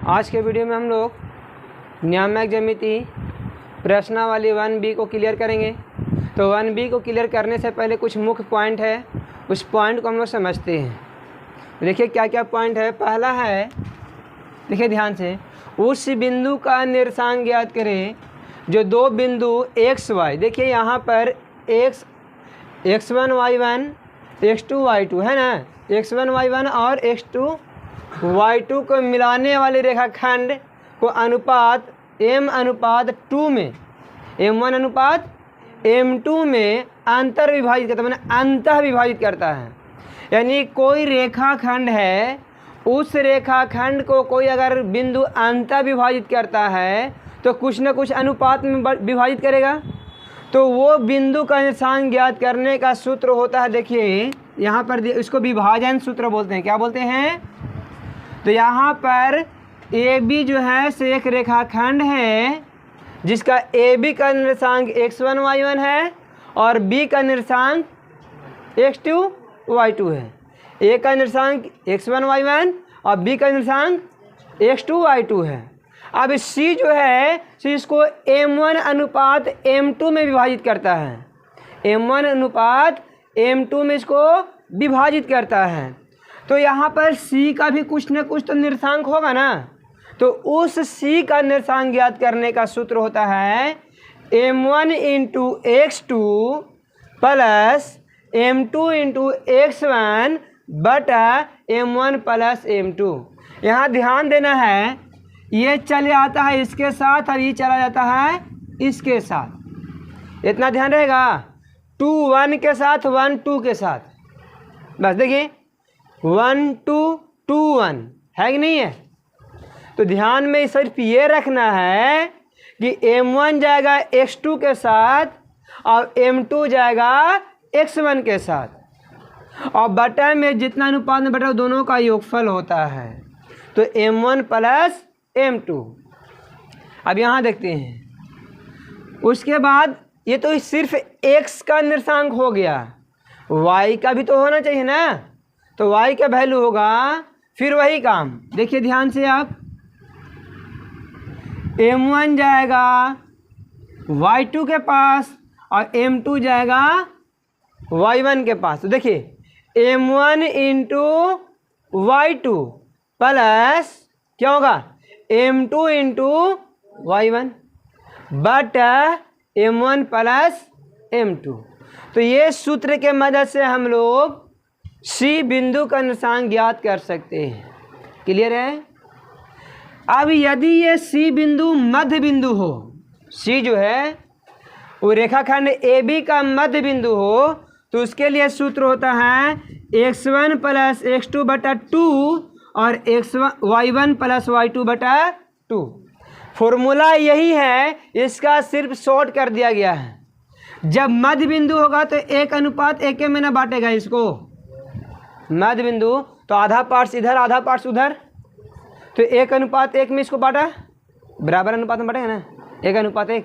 आज के वीडियो में हम लोग नियामक ज्यामिति प्रश्नावली 1B को क्लियर करेंगे। तो 1B को क्लियर करने से पहले कुछ मुख्य पॉइंट है, उस पॉइंट को हम लोग समझते हैं। देखिए क्या क्या पॉइंट है। पहला है, देखिए ध्यान से, उस बिंदु का निर्देशांक ज्ञात करें जो दो बिंदु x y, देखिए यहाँ पर x1 y1 x2 y2 है ना, x1 y1 और x2 y2 को मिलाने वाले रेखाखंड को अनुपात m/2 में, m1/m2 में अंतर विभाजित करता है, मैंने अंतः विभाजित करता है। यानी कोई रेखाखंड है, उस रेखाखंड को कोई अगर बिंदु अंतः विभाजित करता है तो कुछ न कुछ अनुपात में विभाजित करेगा। तो वो बिंदु का निर्देशांक ज्ञात करने का सूत्र होता है, देखिए यहाँ पर इसको विभाजन सूत्र बोलते हैं। क्या बोलते हैं? तो यहाँ पर AB जो है से एक रेखाखंड है जिसका AB का निर्देशांक x1 y1 है और B का निर्देशांक x2 y2 है। A का निर्देशांक x1 y1 और B का निर्देशांक x2 y2 है। अब C जो है तो इसको m1/m2 में विभाजित करता है, m1/m2 में इसको विभाजित करता है। तो यहाँ पर C का भी कुछ न कुछ तो निर्देशांक होगा ना, तो उस C का निर्देशांक ज्ञात करने का सूत्र होता है m1 × x2 plus m2 × x1 बटा m1 प्लस m2। यहाँ ध्यान देना है, ये चले आता है इसके साथ और ये चला जाता है इसके साथ, इतना ध्यान रहेगा। 2 1 के साथ 1 2 के साथ, बस देखिए 1 2 2 1 है कि नहीं है। तो ध्यान में सिर्फ ये रखना है कि m1 जाएगा x2 के साथ और m2 जाएगा x1 के साथ, और बटा में जितना अनुपात में बटा दोनों का योगफल होता है, तो m1 प्लस m2। अब यहाँ देखते हैं, उसके बाद ये तो सिर्फ x का निर्देशांक हो गया, y का भी तो होना चाहिए ना, तो y का वैल्यू होगा फिर वही काम। देखिए ध्यान से आप, m1 जाएगा y2 के पास और m2 जाएगा y1 के पास। तो देखिए m1 × y2 प्लस क्या होगा m2 × y1 बटा m1 प्लस m2। तो ये सूत्र के मदद से हम लोग C बिंदु का निर्देशांक ज्ञात कर सकते हैं। क्लियर है? अब यदि ये C बिंदु मध्य बिंदु हो, C जो है वो रेखाखंड AB का मध्य बिंदु हो, तो उसके लिए सूत्र होता है x1 प्लस x2 बटा 2 और y1 प्लस y2 बटा 2। फॉर्मूला यही है, इसका सिर्फ शॉर्ट कर दिया गया है। जब मध्य बिंदु होगा तो 1:1 में ना बांटेगा इसको, मध्य बिंदु तो आधा पार्ट्स इधर आधा पार्ट्स उधर, तो 1:1 में इसको बांटा, बराबर अनुपात में बांटेगा ना, 1:1।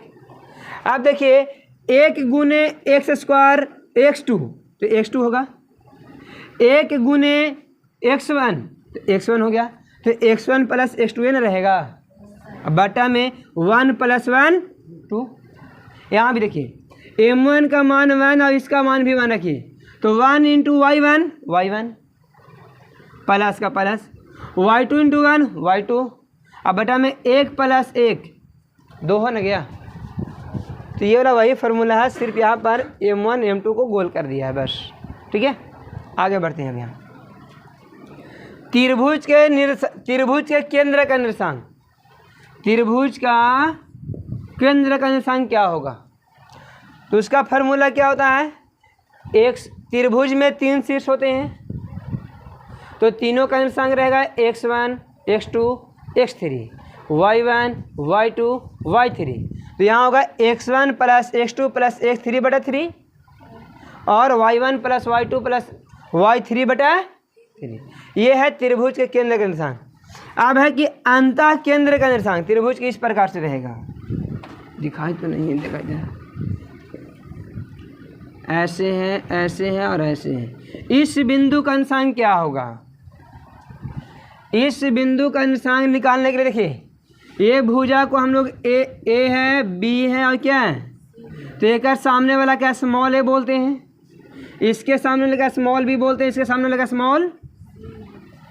अब देखिए 1 × x² x2 तो x2 होगा, 1 × x1 तो x1 हो गया, तो x1 प्लस x2 ना रहेगा, बटा में 1 + 1 2। यहाँ भी देखिए m1 का मान 1 और इसका मान भी 1 रखिए, तो 1 × y1 प्लस का प्लस, y2 × 1 y2, अब बटा में 1 + 1 2 हो ना गया। तो ये वाला वही फार्मूला है, सिर्फ यहाँ पर m1 m2 को गोल कर दिया है बस। ठीक है, आगे बढ़ते हैं। अब यहाँ त्रिभुज के केंद्र का निर्देशांक, त्रिभुज का केंद्र का निर्देशांक क्या होगा? तो उसका फार्मूला क्या होता है? एक त्रिभुज में 3 शीर्ष होते हैं, तो तीनों का निर्देशांक रहेगा x1 x2 x3, y1 y2 y3। तो यहाँ होगा x1 plus x2 plus x3 बटा 3 और y1 plus y2 plus y3 बटा 3। ये है त्रिभुज के केंद्र का निर्देशांक। अब है कि अंतः केंद्र का निर्देशांक त्रिभुज के इस प्रकार से रहेगा, दिखाई तो नहीं है, दिखाई दे ऐसे है और ऐसे है। इस बिंदु का निर्देशांक क्या होगा? इस बिंदु का निर्देशांक निकालने के लिए देखिए, ये भुजा को हम लोग ए है, बी है और क्या है, तो एक सामने वाला क्या स्मॉल ए बोलते हैं, इसके सामने लगा स्मॉल बी बोलते हैं, इसके सामने लगा स्मॉल,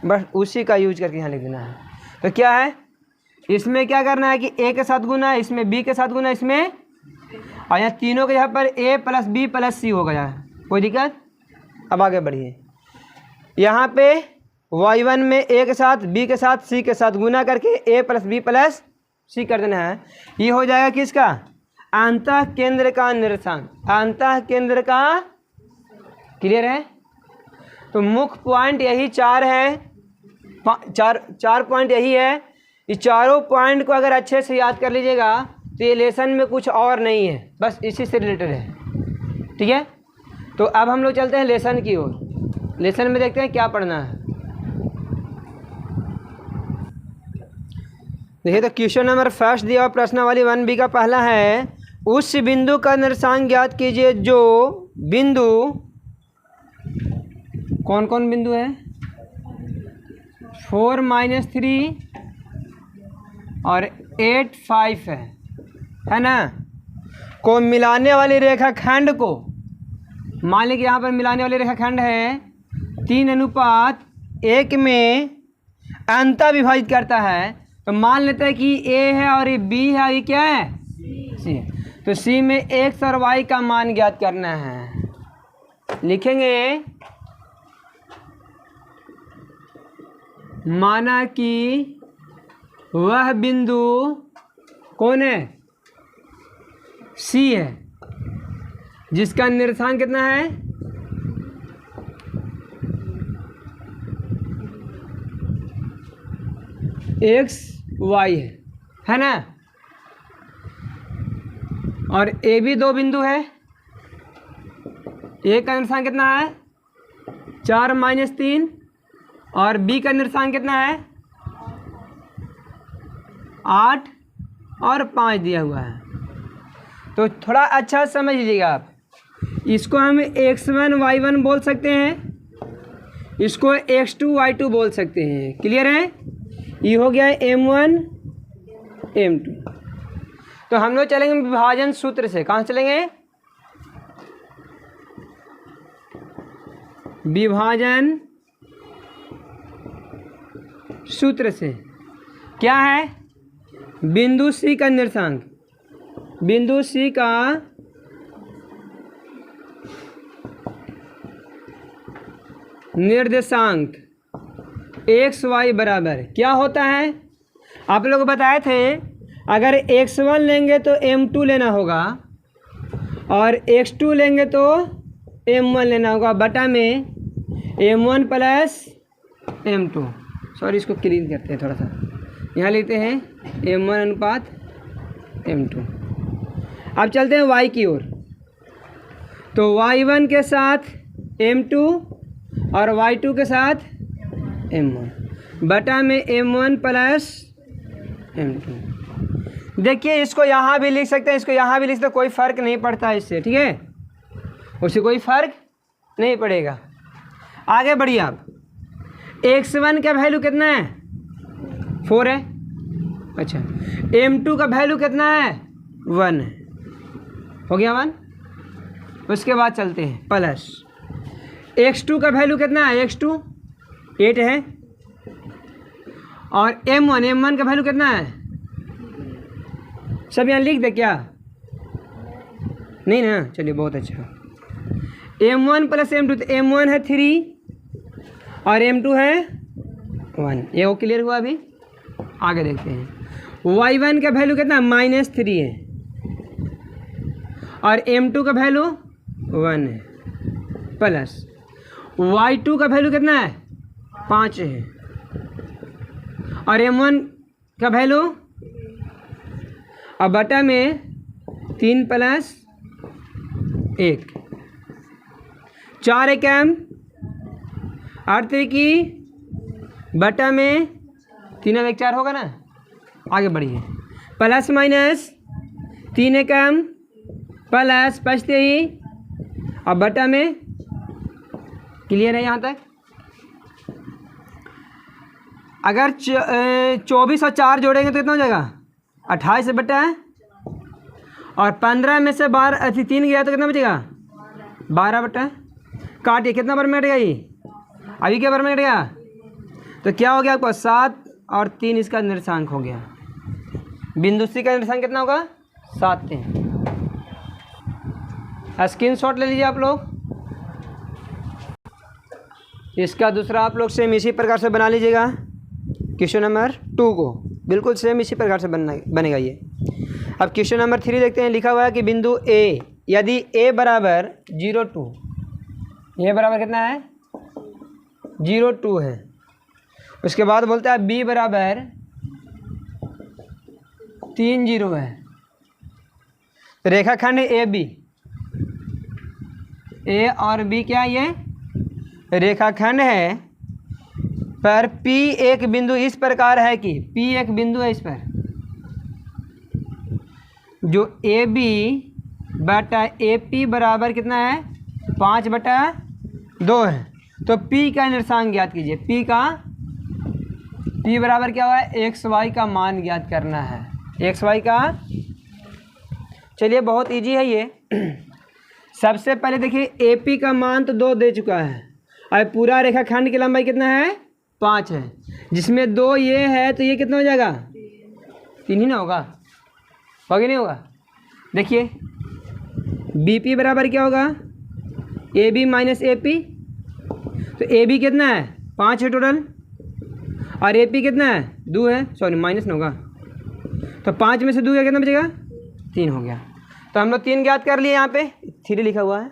बस उसी का यूज करके यहाँ लिख देना है। तो क्या है, इसमें क्या करना है कि ए के साथ गुना, इसमें बी के साथ गुना, इसमें, और यहाँ तीनों के यहाँ पर ए प्लस बी प्लस सी हो गया, कोई दिक्कत। अब आगे बढ़िए, यहाँ पे y1 में ए के साथ बी के साथ सी के साथ गुना करके ए प्लस बी प्लस सी कर देना है। ये हो जाएगा किसका, अंतः केंद्र का निर्देशांक, अंतः केंद्र का। क्लियर है। तो मुख्य पॉइंट यही चार है, चार पॉइंट यही है। ये चारों पॉइंट को अगर अच्छे से याद कर लीजिएगा तो ये लेसन में कुछ और नहीं है, बस इसी से रिलेटेड है। ठीक है, तो अब हम लोग चलते हैं लेसन की ओर। लेसन में देखते हैं क्या पढ़ना है। देखिए, तो क्वेश्चन नंबर फर्स्ट दिया हुआ प्रश्नावली 1B का पहला है, उस बिंदु का निर्देशांक ज्ञात कीजिए जो बिंदु, कौन कौन बिंदु है, 4 - 3 और 8 5 है ना, को मिलाने वाली रेखाखंड को, मान लीजिए यहाँ पर मिलाने वाली रेखाखंड है 3:1 में अंतः विभाजित करता है। तो मान लेते हैं कि ए है और ये बी है और ये क्या है, सी है। तो सी में एक्स और वाई का मान ज्ञात करना है। लिखेंगे, माना कि वह बिंदु कौन है, सी है, जिसका निर्देशांक कितना है, एक्स वाई है ना, और ए भी दो बिंदु है, ए का निर्देशांक कितना है 4 - 3 और बी का निर्देशांक कितना है 8 और 5 दिया हुआ है। तो थोड़ा अच्छा समझ लीजिएगा आप, इसको हम x1 y1 बोल सकते हैं, इसको x2 y2 बोल सकते हैं। क्लियर है। ये हो गया m1 m2। तो हम लोग चलेंगे विभाजन सूत्र से। कहाँ चलेंगे, विभाजन सूत्र से। क्या है, बिंदु सी का निर्देशांक, बिंदु सी का निर्देशांक एक्स वाई बराबर क्या होता है, आप लोग बताए थे अगर x1 लेंगे तो m2 लेना होगा और x2 लेंगे तो m1 लेना होगा, बटा में m1 प्लस m2। सॉरी, इसको क्लीन करते हैं थोड़ा सा, यहाँ लेते हैं m1 अनुपात m2। अब चलते हैं y की ओर। तो y1 के साथ m2 और y2 के साथ m1 बटा में m1 प्लस m2। देखिए, इसको यहाँ भी लिख सकते हैं, इसको यहाँ भी लिख सकते हैं, कोई फ़र्क नहीं पड़ता इससे। ठीक है, उससे कोई फ़र्क नहीं पड़ेगा। आगे बढ़िए आप, x1 का वैल्यू कितना है 4 है, अच्छा, m2 का वैल्यू कितना है 1 है, हो गया 1। उसके बाद चलते हैं प्लस x2 का वैल्यू कितना है, x2 8 है, और m1 का वैल्यू कितना है, सब यहाँ लिख दे क्या, नहीं ना, चलिए बहुत अच्छा। m1 प्लस m2, तो m1 है 3 और m2 है 1। ये वो क्लियर हुआ। अभी आगे देखते हैं, y1 का वैल्यू कितना -3 है और m2 का वैल्यू 1 है, प्लस y2 का वैल्यू कितना है 5 है और m1 का वैल्यू, अब बटा में 3 प्लस 1, 4 1 8 की बटा में 3 1 4 होगा ना। आगे बढ़िए, प्लस माइनस 3 1 प्लस 5 ही, अब बटा में। क्लियर है यहाँ तक। अगर 24 और 4 जोड़ेंगे तो कितना हो जाएगा 28 बटा है, और 15 में से 3 गया तो कितना बचेगा 12 बटा। काटिए कितना बार में कट गया ये, अभी क्या बार में कट गया, तो क्या हो गया आपको 7 और 3 इसका निर्देशांक हो गया। बिंदु सी का निर्देशांक कितना होगा 7 3। स्क्रीनशॉट ले लीजिए आप लोग। इसका दूसरा आप लोग सेम इसी प्रकार से बना लीजिएगा। क्वेश्चन नंबर 2 को बिल्कुल सेम इसी प्रकार से बनेगा ये। अब क्वेश्चन नंबर 3 देखते हैं। लिखा हुआ है कि बिंदु ए, यदि ए बराबर 0 2, ए बराबर कितना है 0 2 है। उसके बाद बोलता है बी बराबर 3 0 है। रेखाखंड ए बी, ए और बी क्या ये रेखाखंड है, पर P एक बिंदु इस प्रकार है कि P एक बिंदु है इस पर, जो ए बी बटा ए पी बराबर कितना है 5 बटा 2 है। तो P का निर्देशांक ज्ञात कीजिए। P बराबर क्या हुआ है एक्स वाई का मान ज्ञात करना है, एक्स वाई का। चलिए बहुत इजी है ये। सबसे पहले देखिए AP का मान तो 2 दे चुका है, और पूरा रेखाखंड की लंबाई कितना है 5 है, जिसमें 2 ये है तो ये कितना हो जाएगा 3 ही ना होगा नहीं होगा। देखिए BP बराबर क्या होगा AB माइनस AP, तो AB कितना है 5 है टोटल, और AP कितना है 2 है, सॉरी माइनस ना होगा, तो 5 में से 2 गया कितना बचेगा 3 हो गया। तो हम लोग 3 ज्ञात कर लिए, यहाँ पे 3 लिखा हुआ है।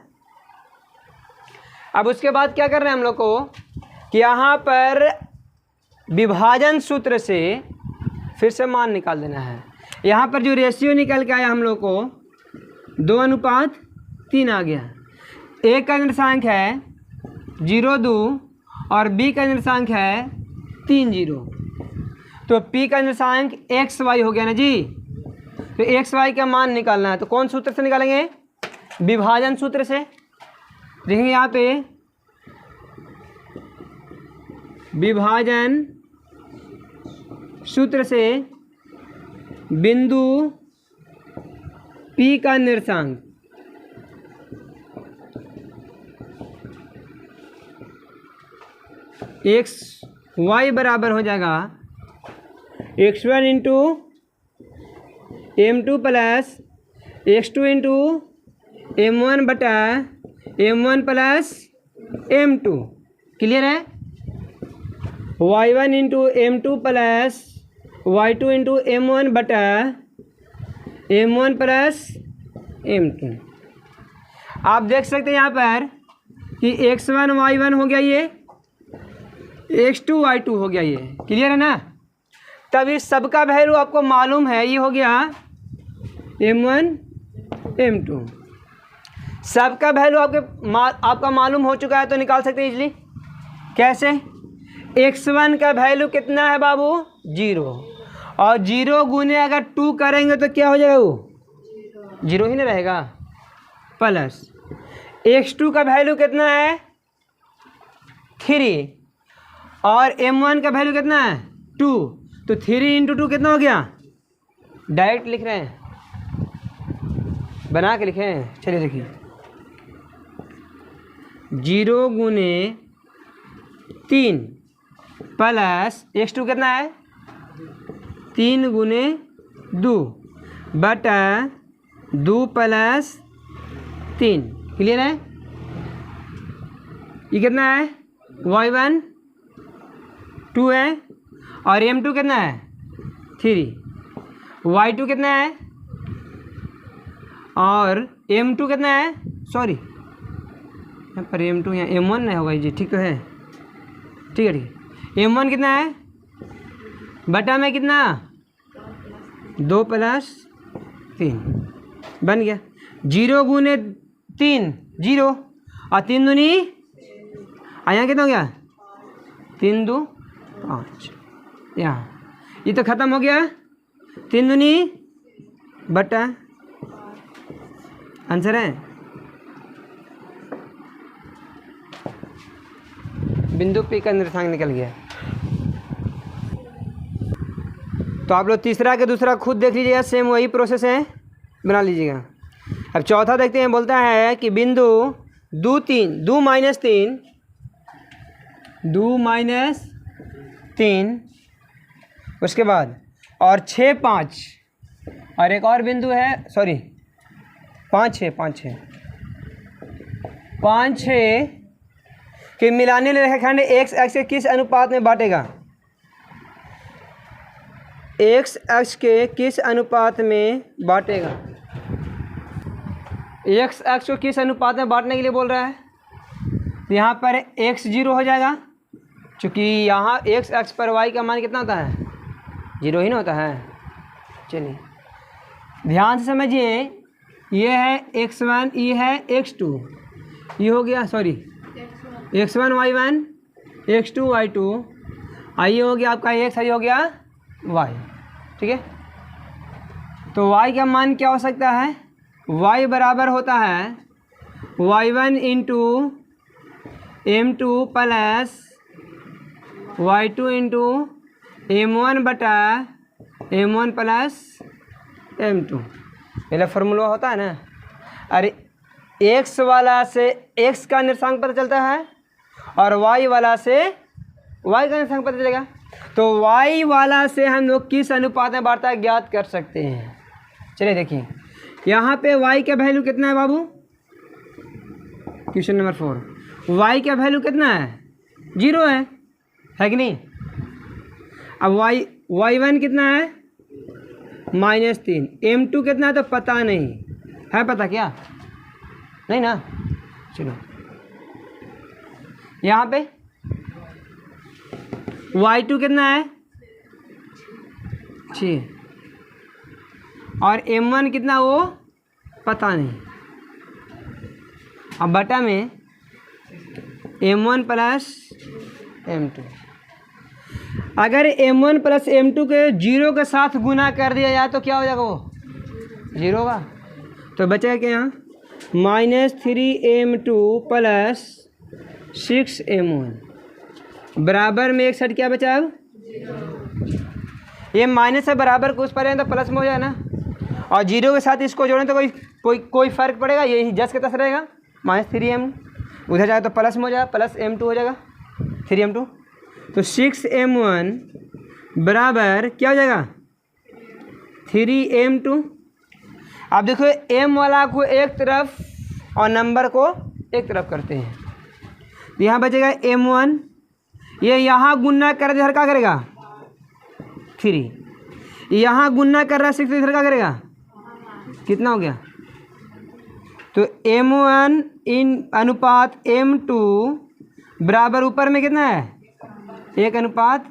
अब उसके बाद क्या कर रहे हैं हम लोग को कि यहाँ पर विभाजन सूत्र से फिर से मान निकाल देना है। यहाँ पर जो रेशियो निकल के आया हम लोग को 2:3 आ गया। ए का निर्देशांक है 0 2 और बी का निर्देशांक है 3 0, तो पी का निर्देशांक एक्स वाई हो गया ना जी। तो एक्स वाई का मान निकालना है, तो कौन सूत्र से निकालेंगे विभाजन सूत्र से। देखेंगे यहाँ पे विभाजन सूत्र से बिंदु P का निर्देशांक एक्स वाई बराबर हो जाएगा x1 into m2 plus x2 into m1 बटा m1 प्लस m2। क्लियर है। y1 into m2 plus y2 into m1 बटा m1 प्लस m2। आप देख सकते हैं यहाँ पर कि x1 y1 हो गया, ये x2 y2 हो गया, ये क्लियर है ना। तब इस सबका वैल्यू आपको मालूम है, ये हो गया m1 m2। सबका वैल्यू आपका मालूम हो चुका है, तो निकाल सकते हैं इजली। कैसे, x1 का वैल्यू कितना है बाबू 0, और 0 गुने अगर 2 करेंगे तो क्या हो जाएगा वो 0 ही ना रहेगा, प्लस x2 का वैल्यू कितना है 3, और m1 का वैल्यू कितना है 2, तो 3 इंटू 2 कितना हो गया, डायरेक्ट लिख रहे हैं, बना के लिखे हैं। चलिए देखिए 0 गुने 3 प्लस x2 कितना है 3 गुने 2 बटा 2 प्लस 3। क्लियर है। ये कितना है y1 2 है, और m2 कितना है 3, y2 कितना है और m2 कितना है, सॉरी यहाँ पर m2 यहाँ m1 नहीं होगा जी, ठीक तो है, ठीक है ठीक है। m1 कितना है बटा में कितना 2 प्लस 3 बन गया। 0 गुने 3 0, और 3 दूनी, यहाँ कितना हो गया 3 2 5, यहाँ ये तो ख़त्म हो गया। 3 दूनी बटा, आंसर है बिंदु P का निर्देशांक निकल गया। तो आप लोग तीसरा के दूसरा खुद देख लीजिएगा, सेम वही प्रोसेस है, बना लीजिएगा। अब चौथा देखते हैं, बोलता है कि बिंदु 2 माइनस 3 उसके बाद और 6 5 और एक और बिंदु है, सॉरी 5 6 कि मिलाने वाले रेखाखंड एक्स अक्ष के किस अनुपात में बांटेगा, एक्स अक्ष के किस अनुपात में बांटेगा। एक्स अक्ष को किस अनुपात में बांटने के लिए बोल रहा है, तो यहाँ पर एक्स 0 हो जाएगा, क्योंकि यहाँ एक्स अक्ष पर वाई का मान कितना होता है, 0 ही ना होता है। चलिए ध्यान से समझिए, ये है x1, ये है x2, ये हो गया, sorry x1 y1, x2 y2, ये हो गया आपका x, ये हो गया y, ठीक है। तो y का मान क्या हो सकता है, y बराबर होता है y1 into m2 plus y2 into m1 बटा m1 प्लस m2। पहले फार्मूला होता है ना, अरे x वाला से x का निर्देशांक पता चलता है और y वाला से y का निर्देशांक पता चलेगा। तो y वाला से हम लोग किस अनुपात में बांटता है ज्ञात कर सकते हैं। चलिए देखिए, यहाँ पे y का वैल्यू कितना है बाबू, क्वेश्चन नंबर 4, y का वैल्यू कितना है, 0 है कि नहीं। अब y1 कितना है, -3, m2 कितना है तो पता नहीं है, पता क्या नहीं ना। चलो यहाँ पे y2 कितना है, 6 और m1 कितना वो पता नहीं। अब बटा में m1 प्लस m2, अगर m1 प्लस m2 के 0 के साथ गुना कर दिया जाए तो क्या हो जाएगा, वो 0 होगा। तो बचेगा क्या यहाँ, -3m2 प्लस 6m1 बराबर में एक साइड क्या बचा, अब ये माइनस से बराबर को उस पर है तो प्लस में हो जाएगा ना, और 0 के साथ इसको जोड़ें तो कोई फ़र्क पड़ेगा, यही जस के तस रहेगा। -3m उधर जाएगा तो प्लस में हो जाएगा, प्लस m2 हो जाएगा 3m2, तो 6m1 बराबर क्या हो जाएगा 3m2। अब देखो m वाला को एक तरफ और नंबर को एक तरफ करते हैं, तो यहाँ बचेगा m1, ये यहाँ गुना कर इधर क्या करेगा 3, यहाँ गुना कर रहा है 6, इधर क्या करेगा, कितना हो गया। तो m1 इन अनुपात m2 बराबर ऊपर में कितना है 1 अनुपात,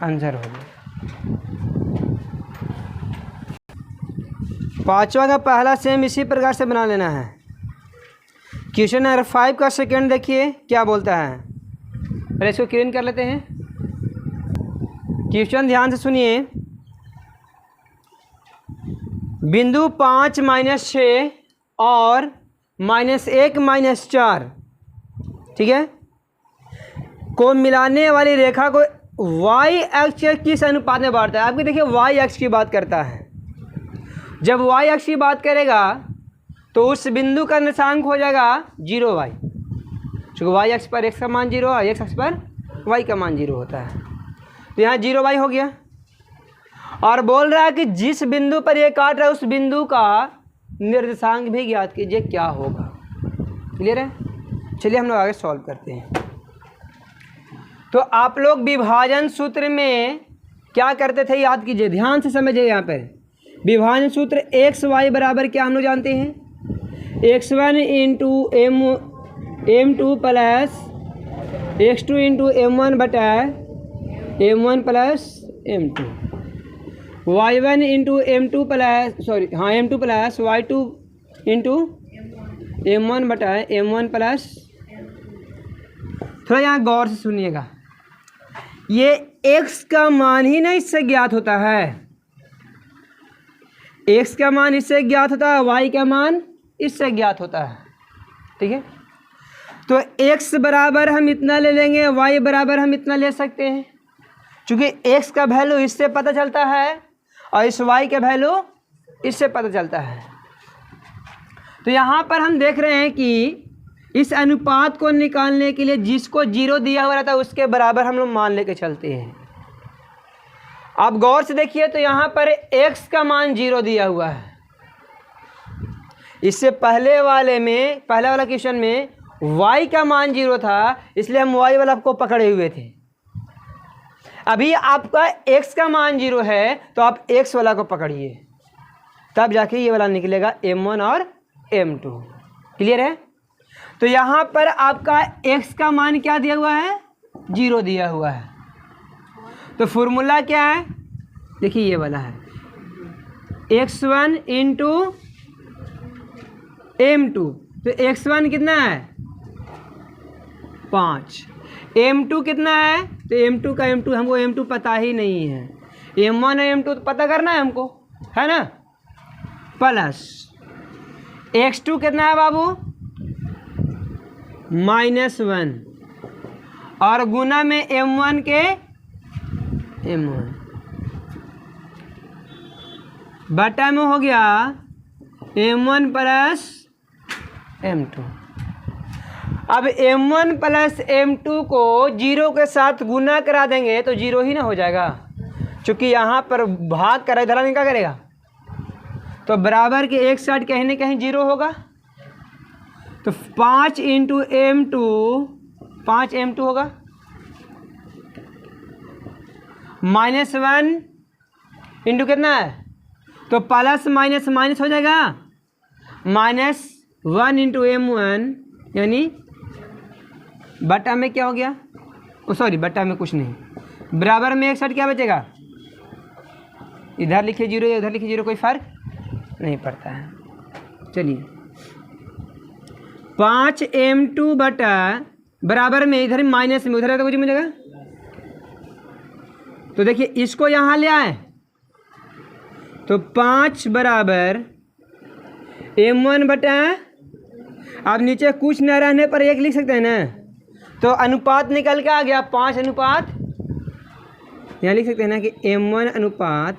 आंसर हो गया। पांचवा का पहला सेम इसी प्रकार से बना लेना है। क्वेश्चन नंबर 5 का सेकंड देखिए क्या बोलता है, पहले इसको क्लीन कर लेते हैं। क्वेश्चन ध्यान से सुनिए, बिंदु 5 -6 और -1 -4, ठीक है, को मिलाने वाली रेखा को y अक्ष के किस अनुपात में बांटता है। आपके देखिए y अक्ष की बात करता है, जब y अक्ष की बात करेगा तो उस बिंदु का निर्देशांक हो जाएगा 0y, क्योंकि y अक्ष पर x का मान 0 और x अक्ष पर y का मान 0 होता है। तो यहाँ 0y हो गया, और बोल रहा है कि जिस बिंदु पर ये काट रहा है उस बिंदु का निर्देशांक भी ज्ञात कीजिए क्या होगा। क्लियर है, चलिए हम लोग आगे सॉल्व करते हैं। तो आप लोग विभाजन सूत्र में क्या करते थे याद कीजिए, ध्यान से समझिए। यहाँ पर विभाजन सूत्र xy बराबर क्या हम लोग जानते हैं, x1 into m2 plus x2 into m1 बटा m1 plus m2, y1 into m2 plus m2 plus y2 into m1 बटा m1 प्लस। थोड़ा यहाँ गौर से सुनिएगा, ये x का मान ही ना इससे ज्ञात होता है, x का मान इससे ज्ञात होता है, y का मान इससे ज्ञात होता है, ठीक है। तो x बराबर हम इतना ले लेंगे, y बराबर हम इतना ले सकते हैं, चूँकि x का वैल्यू इससे पता चलता है और इस y का वैल्यू इससे पता चलता है। तो यहाँ पर हम देख रहे हैं कि इस अनुपात को निकालने के लिए जिसको 0 दिया हुआ रहता है उसके बराबर हम लोग मान लेके चलते हैं। आप गौर से देखिए तो यहाँ पर x का मान 0 दिया हुआ है। इससे पहले वाला क्वेश्चन में y का मान 0 था, इसलिए हम y वाला को पकड़े हुए थे। अभी आपका x का मान 0 है तो आप x वाला को पकड़िए, तब जाके ये वाला निकलेगा m1 और m2। क्लियर है? तो यहाँ पर आपका x का मान क्या दिया हुआ है? 0 दिया हुआ है। तो फॉर्मूला क्या है? देखिए ये वाला है x1 इंटू m2। तो x1 कितना है? 5। m2 कितना है? तो m2 का m2 हमको m2 पता ही नहीं है। m1 और m2 तो पता करना है हमको, है ना? प्लस x2 कितना है बाबू? -1 और गुना में m1 के m1 बटा में हो गया m1 प्लस m2। अब m1 प्लस m2 को 0 के साथ गुना करा देंगे तो 0 ही ना हो जाएगा, क्योंकि यहाँ पर भाग कर इधर नहीं क्या करेगा, तो बराबर के एक साइड कहीं ना कहीं 0 होगा। तो 5 इंटू m2 5 m2 होगा, -1 इंटू कितना है? तो प्लस माइनस माइनस हो जाएगा, -1 इंटू m1 यानी बटा में क्या हो गया? सॉरी बटा में कुछ नहीं, बराबर में एक साइड क्या बचेगा? इधर लिखिए 0 या उधर लिखिए 0, कोई फर्क नहीं पड़ता है। चलिए 5 m2 बटा बराबर में इधर माइनस में उधर है तो कुछ मिलेगा। तो देखिए इसको यहाँ ले आए तो 5 बराबर m1 बटा, अब नीचे कुछ न रहने पर 1 लिख सकते हैं ना, तो अनुपात निकल के आ गया 5 अनुपात, यहाँ लिख सकते हैं ना कि m1 अनुपात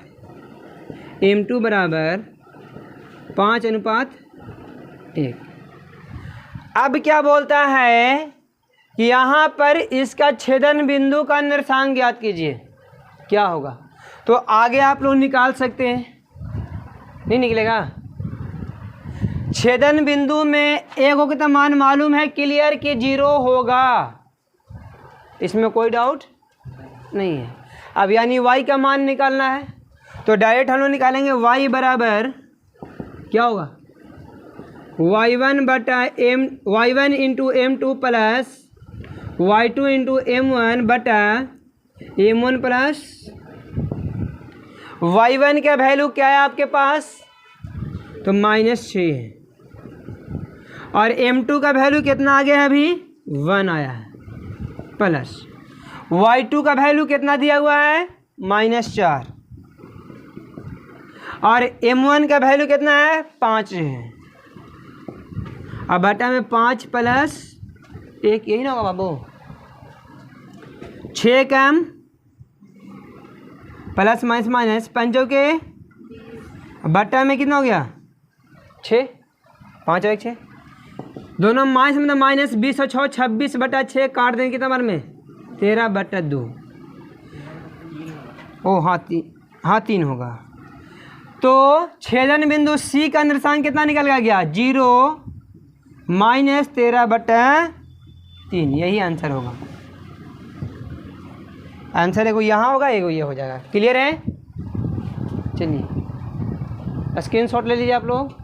m2 बराबर 5 अनुपात 1। अब क्या बोलता है कि यहाँ पर इसका छेदन बिंदु का निर्देशांक ज्ञात कीजिए, क्या होगा? तो आगे आप लोग निकाल सकते हैं, नहीं निकलेगा। छेदन बिंदु में एक को कितना मान मालूम है, क्लियर कि 0 होगा, इसमें कोई डाउट नहीं है। अब यानी y का मान निकालना है तो डायरेक्ट हम लोग निकालेंगे y बराबर क्या होगा? y1 बटा y1 into m2 plus y2 into m1 बटा m1 प्लस y1 का वैल्यू क्या है आपके पास? तो -6 है, और m2 का वैल्यू कितना आ गया है? अभी 1 आया है, प्लस y2 का वैल्यू कितना दिया हुआ है? -4, और m1 का वैल्यू कितना है? 5 है। अब बटा में 5 प्लस 1 यही ना होगा बाबू, 6 कम प्लस माइनस माइनस 5 के बटा में कितना हो गया? 6, 5 और 1 6, दोनों माइनस मतलब माइनस 20 और 6 26 बटा 6 काट देंगे कितना बार में? 13 बटा 2। ओ हाँ 3 होगा। तो छेदन बिंदु सी का निर्देशांक कितना निकल गया? 0 - 13 बटा 3, यही आंसर होगा। आंसर एगो यहाँ होगा, एगो ये हो जाएगा। क्लियर है? चलिए स्क्रीनशॉट ले लीजिए आप लोग।